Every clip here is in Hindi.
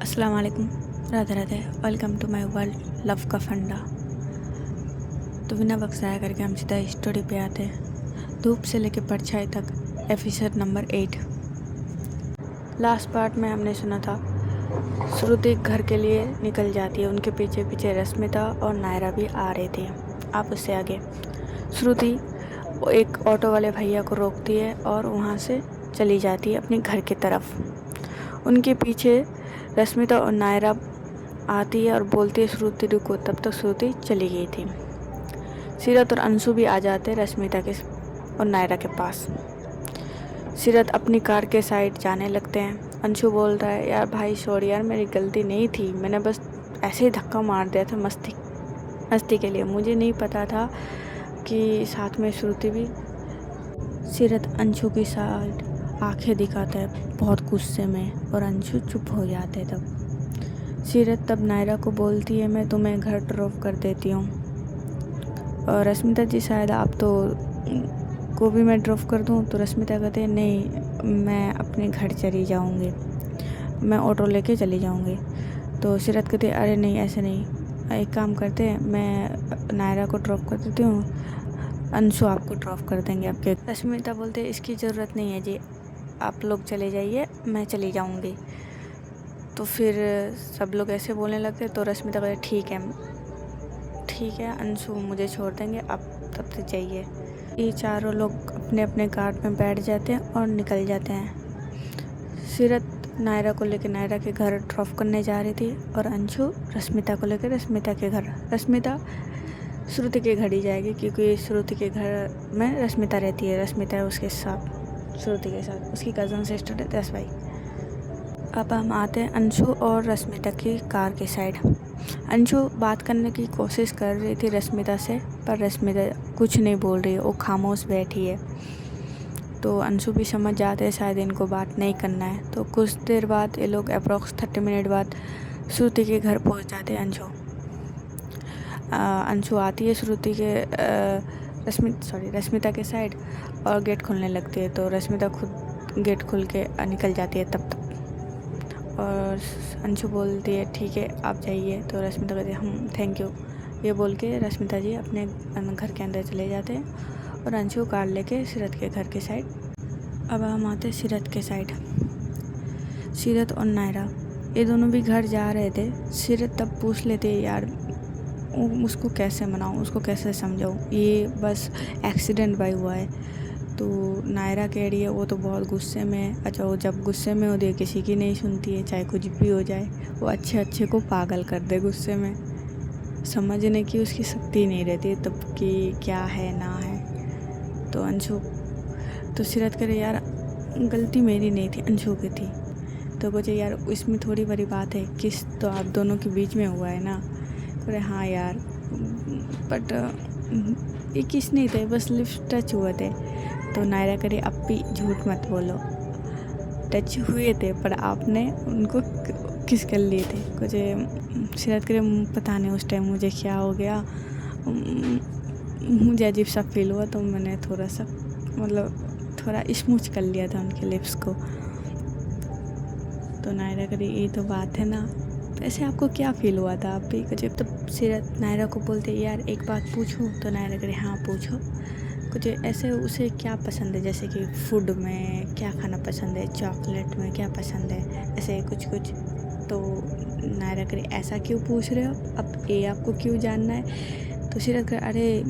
अस्सलाम वालेकुम, Radhe Radhe. Welcome to my world love का फंडा। तो बिना वक्त ज़ाया करके हम सीधा स्टोरी पे आते हैं। धूप से लेकर परछाई तक, एपिसोड नंबर 8। लास्ट पार्ट में हमने सुना था श्रुति घर के लिए निकल जाती है, उनके पीछे पीछे रश्मिता और नायरा भी आ रही थी। आप उससे आगे श्रुति एक ऑटो वाले भैया को रोकती है और वहाँ से चली जाती है अपने घर की तरफ। उनके पीछे रश्मिता और नायरा आती है और बोलती है श्रुति रुको। तब तक श्रुति चली गई थी। सीरत और अंशु भी आ जाते हैं रश्मिता के और नायरा के पास। सीरत अपनी कार के साइड जाने लगते हैं। अंशु बोल रहा है यार भाई सॉरी यार, मेरी गलती नहीं थी, मैंने बस ऐसे ही धक्का मार दिया था मस्ती के लिए, मुझे नहीं पता था कि साथ में श्रुति भी। सीरत अंशु की साइड आंखें दिखाता है बहुत गुस्से में और अंशु चुप हो जाते हैं। तब सीरत तब नायरा को बोलती है मैं तुम्हें घर ड्रॉप कर देती हूँ। और रश्मिता जी शायद आप तो को भी मैं ड्रॉप कर दूँ। तो रश्मिता कहते हैं नहीं, मैं अपने घर चली जाऊँगी, मैं ऑटो लेके चली जाऊँगी। तो सीरत कहते अरे नहीं ऐसे नहीं, एक काम करते हैं, मैं नायरा को ड्रॉप कर देती हूँ, अंशु आपको ड्रॉप कर देंगे आपके। रश्मिता बोलते इसकी ज़रूरत नहीं है जी, आप लोग चले जाइए, मैं चली जाऊँगी। तो फिर सब लोग ऐसे बोलने लगते। तो रश्मिता कहते ठीक है अंशु मुझे छोड़ देंगे, आप तब तक जाइए। ये चारों लोग अपने अपने कार में बैठ जाते हैं और निकल जाते हैं। सीरत नायरा को लेकर नायरा के घर ड्रॉप करने जा रही थी और अंशु रश्मिता को लेकर रश्मिता के घर। रश्मिता श्रुति के घर ही जाएगी क्योंकि श्रुति के घर में रश्मिता रहती है। रश्मिता है उसके साथ, श्रुति के साथ, उसकी कज़न सिस्टर है 10 भाई। अब हम आते हैं अंशु और रश्मिता की कार के साइड। अंशु बात करने की कोशिश कर रही थी रश्मिता से, पर रश्मिता कुछ नहीं बोल रही है, वो खामोश बैठी है। तो अंशु भी समझ जाते हैं शायद इनको बात नहीं करना है। तो कुछ देर बाद ये लोग अप्रॉक्स 30 मिनट बाद श्रुति के घर पहुंच जाते हैं। अंशु आती है श्रुति के रश्मिता के साइड और गेट खोलने लगती है। तो रश्मिता खुद गेट खोल के निकल जाती है तब तक। और अंशु बोलती है ठीक है आप जाइए। तो रश्मिता कहती है हम थैंक यू, ये बोल के रश्मिता जी अपने घर के अंदर चले जाते हैं और अंशु कार लेके सीरत के घर के साइड। अब हम आते हैं सीरत के साइड। सीरत और नायरा ये दोनों भी घर जा रहे थे। सीरत तब पूछ लेते यार उसको कैसे मनाऊँ, उसको कैसे समझाऊँ, ये बस एक्सीडेंट भाई हुआ है। तो नायरा कह रही है वो तो बहुत गुस्से में है। अच्छा वो जब गुस्से में होती है किसी की नहीं सुनती है, चाहे कुछ भी हो जाए, वो अच्छे को पागल कर दे गुस्से में, समझने की उसकी शक्ति नहीं रहती तब कि क्या है ना है। तो अंशु तो सीरत करे यार गलती मेरी नहीं थी, अंशु की थी। तो बोले यार इसमें थोड़ी बड़ी बात है, किस तो आप दोनों के बीच में हुआ है ना। बोले हाँ यार बट ये किस नहीं थे, बस लिप्स टच हुए थे। तो नायरा करे अब भी झूठ मत बोलो, टच हुए थे पर आपने उनको किस कर लिए थे। कुछ सीरत करे पता नहीं उस टाइम मुझे क्या हो गया, मुझे अजीब सा फील हुआ तो मैंने थोड़ा सा थोड़ा स्मूच कर लिया था उनके लिप्स को। तो नायरा करे ये तो बात है ना, तो ऐसे आपको क्या फील हुआ था आप भी कुछ। तब सीरत नायरा को बोलते यार एक बात पूछूं। तो नायरा करे हाँ पूछो। कुछ ऐसे उसे क्या पसंद है, जैसे कि फूड में क्या खाना पसंद है, चॉकलेट में क्या पसंद है, ऐसे कुछ। तो नायरा करे ऐसा क्यों पूछ रहे हो, अब ये आपको क्यों जानना है। तो सीरत करे अरे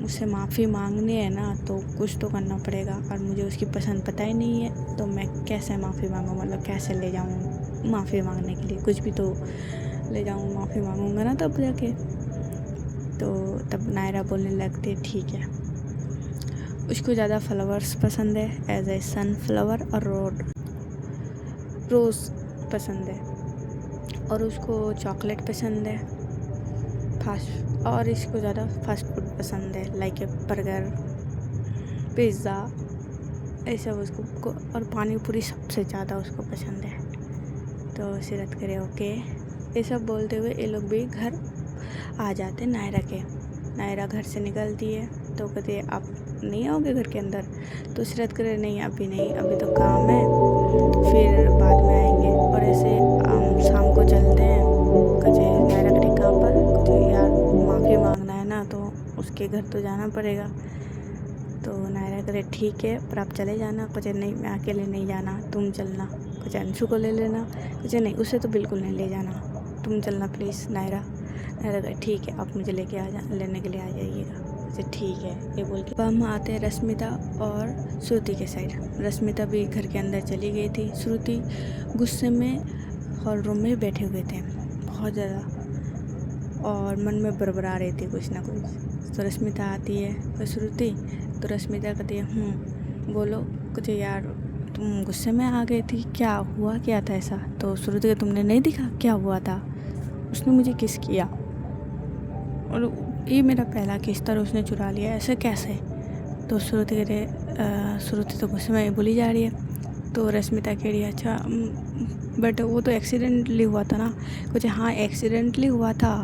उससे माफ़ी मांगनी है ना, तो कुछ तो करना पड़ेगा और मुझे उसकी पसंद पता ही नहीं है, तो मैं कैसे माफ़ी मांगूँ, कैसे ले जाऊँ माफ़ी मांगने के लिए, कुछ भी तो ले जाऊँ, माफ़ी मांगूंगा ना तब जाके। तो तब नायरा बोलने लगती ठीक है, उसको ज़्यादा फ्लावर्स पसंद है एज ए सनफ्लावर और रोज़ पसंद है, और उसको चॉकलेट पसंद है फास्ट, और इसको ज़्यादा फास्ट फूड पसंद है लाइक ए बर्गर पिज़्ज़ा ऐसा उसको, और पानी पूरी सबसे ज़्यादा उसको पसंद है। तो सीरत करे ओके। ये सब बोलते हुए ये लोग भी घर आ जाते नायरा घर से निकलती है। तो कहते आप नहीं आओगे घर के अंदर। तो सीरत करे नहीं अभी नहीं, अभी तो काम है, फिर बाद में आएंगे। और ऐसे शाम उसके घर तो जाना पड़ेगा। तो नायरा करे ठीक है, पर आप चले जाना। कुछ नहीं, मैं अकेले नहीं जाना, तुम चलना। कुछ अंशु को ले लेना। कुछ नहीं, उसे तो बिल्कुल नहीं ले जाना, तुम चलना प्लीज़ नायरा। नायरा करे ठीक है, आप मुझे लेने के लिए आ जाइएगा। अच्छा ठीक है, ये बोल के हम आते हैं रश्मिता और श्रुति के साइड। रश्मिता भी घर के अंदर चली गई थी। श्रुति गुस्से में हॉल रूम में बैठे हुए थे बहुत ज़्यादा, और मन में बड़बड़ा रही थी कुछ ना कुछ। तो रश्मिता आती है तो श्रुति, तो रश्मिता कहती है बोलो कुछ यार, तुम गुस्से में आ गई थी, क्या हुआ, क्या था ऐसा? तो श्रुति को तुमने नहीं देखा क्या हुआ था? उसने मुझे किस किया, और ये मेरा पहला किस था, उसने चुरा लिया, ऐसे कैसे? तो श्रुति श्रुति तो गुस्से में बोली जा रही है। तो रश्मिता कह रही है अच्छा बट वो तो एक्सीडेंटली हुआ था ना। कुछ हाँ एक्सीडेंटली हुआ था,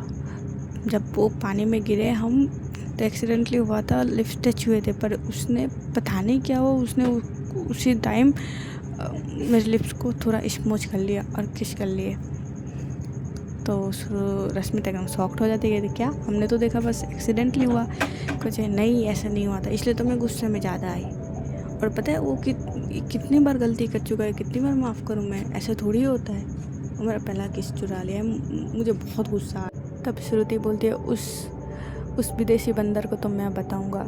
जब वो पानी में गिरे हम तो एक्सीडेंटली हुआ था, लिफ्ट टच हुए थे, पर उसने पता नहीं क्या हुआ, उसने उसी टाइम मेरे लिप्स को थोड़ा स्मूच कर लिया और किस कर लिए। तो रश्मिता एकदम शॉक्ड हो जाती है, क्या हमने तो देखा बस एक्सीडेंटली हुआ। कुछ नहीं ऐसा नहीं हुआ था, इसलिए तो मैं गुस्से में ज़्यादा आई। और पता है वो कितनी बार गलती कर चुका है, कितनी बार माफ़ करूँ मैं, ऐसा थोड़ी होता है। वो मेरा पहला किस चुरा लिया है, मुझे बहुत गुस्सा आया। तब श्रुति बोलती है उस विदेशी बंदर को तो मैं बताऊंगा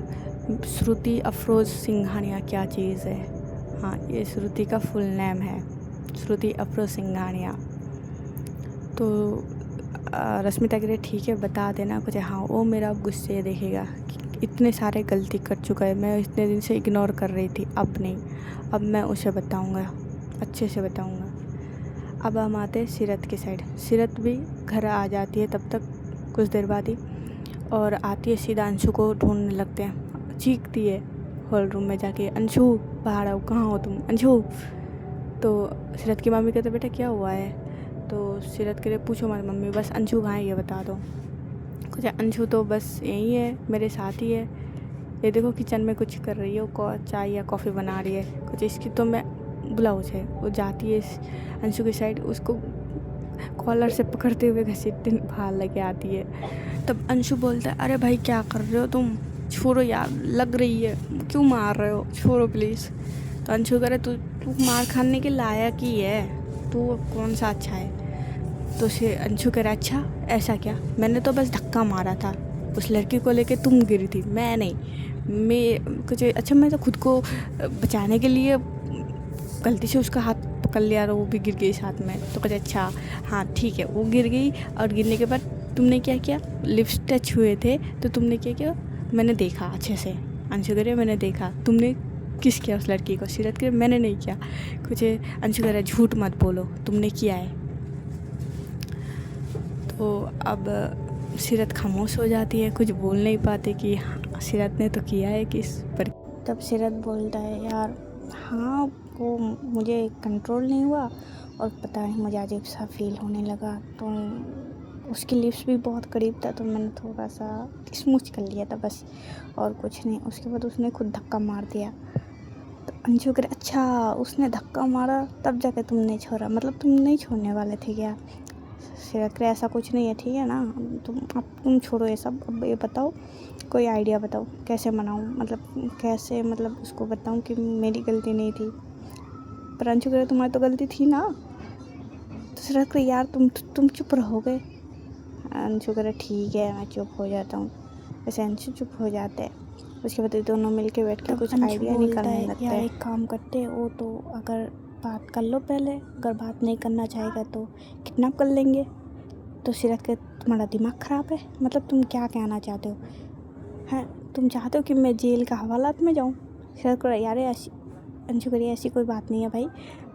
श्रुति अफरोज़ सिंघानिया क्या चीज़ है। हाँ, ये श्रुति का फुल नेम है, श्रुति अफरोज़ सिंघानिया। तो रश्मिता के लिए ठीक है बता देना कुछ। हाँ, वो मेरा गुस्से देखेगा, इतने सारे गलती कर चुका है, मैं इतने दिन से इग्नोर कर रही थी, अब नहीं, अब मैं उसे बताऊंगा, अच्छे से बताऊंगा। अब हम आते हैं सीरत के साइड। सीरत भी घर आ जाती है तब तक कुछ देर बाद ही, और आती है सीधा अंशु को ढूंढने लगते हैं, चीखती है हॉल रूम में जाके, अंशु बाहर आओ, कहाँ हो तुम अंशु? तो सीरत की मम्मी कहते बेटा क्या हुआ है? तो सीरत के लिए पूछो मत मम्मी, बस अंशु कहाँ है ये बता दो। कुछ अंशु तो बस यही है, मेरे साथ ही है, ये देखो किचन में कुछ कर रही है, चाय या कॉफ़ी बना रही है कुछ, इसकी तो मैं बुलाओ उसे। वो जाती है अंशु की साइड, उसको कॉलर से पकड़ते हुए घसीटते बाहर लेके आती है। तब अंशु बोलता है अरे भाई क्या कर रहे हो तुम, छोड़ो यार, लग रही है, क्यों मार रहे हो, छोड़ो प्लीज़। तो अंशु कह रहे तू मार खाने के लायक ही है, तू कौन सा अच्छा है? तो उसे अंशु कह रहा अच्छा ऐसा क्या, मैंने तो बस धक्का मारा था, उस लड़की को लेके तुम गिरी थी, मैं नहीं, मैं कुछ अच्छा, मैं तो खुद को बचाने के लिए गलती से उसका हाथ पकड़ लिया और वो भी गिर गई साथ में। तो कुछ अच्छा हाँ ठीक है, वो गिर गई, और गिरने के बाद तुमने क्या किया, लिप्स टच हुए थे तो तुमने क्या किया, मैंने देखा अच्छे से। अंशु कह रहे मैंने देखा, तुमने किस किया उस लड़की को? सीरत कह मैंने नहीं किया। कुछ अंशु कह रहा झूठ मत बोलो, तुमने किया है। तो अब सीरत खामोश हो जाती है, कुछ बोल नहीं पाते कि हाँ सीरत ने तो किया है किस पर। तब सीरत बोलता है यार हाँ वो मुझे कंट्रोल नहीं हुआ, और पता नहीं मुझे अजीब सा फील होने लगा, तो उसकी लिप्स भी बहुत करीब था तो मैंने थोड़ा सा स्मूच कर लिया था बस, और कुछ नहीं। उसके बाद उसने खुद धक्का मार दिया। तो अंशु कह अच्छा उसने धक्का मारा तब जाके तुमने छोड़ा, मतलब तुम नहीं छोड़ने वाले थे क्या? सीरत कह ऐसा कुछ नहीं है, ठीक है ना, तुम छोड़ो ये सब। अब ये बताओ कोई आइडिया बताओ कैसे मनाऊँ, मतलब कैसे, मतलब उसको बताऊँ कि मेरी गलती नहीं थी। पर अंशु कह तुम्हारी तो गलती थी ना। तो सीरत कह यार तुम चुप रहोगे? अंशु कह ठीक है मैं चुप हो जाता हूँ। वैसे अंशु चुप हो जाते हैं। उसके बाद दोनों मिलके बैठ के कुछ आइडिया निकालने लगते हैं। एक काम करते वो तो अगर बात कर लो पहले, अगर बात नहीं करना चाहेगा तो किडनैप कर लेंगे। तो सीरत के तुम्हारा दिमाग ख़राब है, मतलब तुम क्या कहना चाहते हो? हैं तुम चाहते हो कि मैं जेल का हवालात में जाऊँ? सीरत को यार ऐसी, अंशु करिए ऐसी कोई बात नहीं है भाई,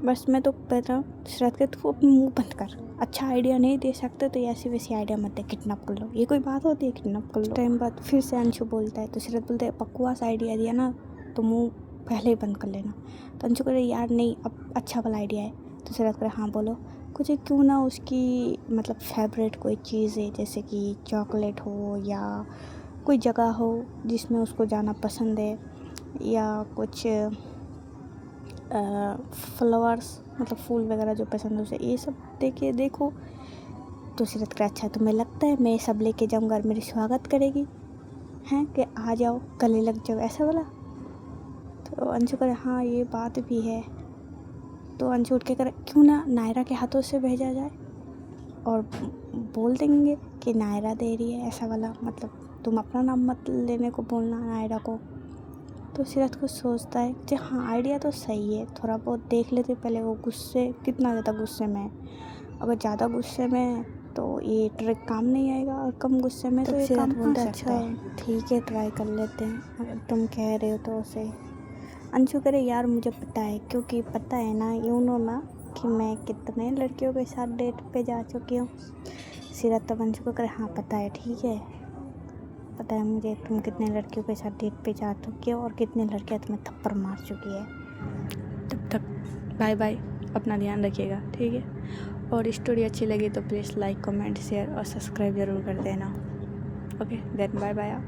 बस मैं तो कह रहा हूँ। सीरत के तू अपना मुँह बंद कर, अच्छा आइडिया नहीं दे सकते तो ऐसी वैसी आइडिया मत दे, किडनैप कर लो, ये कोई बात होती है किडनैप कर लो? टाइम बाद फिर से अंशु बोलता है, तो सीरत बोलते है बकवास आइडिया दिया ना तो मुँह पहले ही बंद कर लेना। तो अंशु कह यार नहीं अब अच्छा वाला आइडिया है। तो सीरत कह हाँ बोलो। कुछ क्यों ना उसकी मतलब फेवरेट कोई चीज़ है, जैसे कि चॉकलेट हो या कोई जगह हो जिसमें उसको जाना पसंद है, या कुछ फ्लावर्स मतलब फूल वगैरह जो पसंद है उसे, ये सब देखो। तो सीरत कह अच्छा तुम्हें लगता है मैं सब लेके जाऊँगा और मेरी स्वागत करेगी? हैं कि आ जाओ गले लग जाओ, ऐसा बोला। तो अंशु करे हाँ ये बात भी है। तो अंशु उठ के करे क्यों ना नायरा के हाथों से भेजा जाए और बोल देंगे कि नायरा दे रही है, ऐसा वाला, मतलब तुम अपना नाम मत लेने को बोलना नायरा को। तो सीरत कुछ सोचता है कि हाँ आइडिया तो सही है, थोड़ा बहुत देख लेते पहले वो गुस्से कितना ज़्यादा गुस्से में है। अगर ज़्यादा गुस्से में है तो ये ट्रिक काम नहीं आएगा, और कम गुस्से में तो ये काम आ सकता है। ठीक है ट्राई कर लेते हैं, अगर तुम कह रहे हो तो उसे। अंशु करे यार मुझे पता है, क्योंकि पता है ना यूँ ना कि मैं कितने लड़कियों के साथ डेट पे जा चुकी हूँ। सीरत तब अंशु को करे हाँ पता है, ठीक है पता है मुझे तुम कितने लड़कियों के साथ डेट पे जा चुकी हो और कितनी लड़कियाँ तुम्हें थप्पड़ मार चुकी है। तब तक बाय बाय, अपना ध्यान रखिएगा, ठीक है। और स्टोरी अच्छी लगी तो प्लीज़ लाइक कमेंट शेयर और सब्सक्राइब ज़रूर कर देना। Okay then bye bye.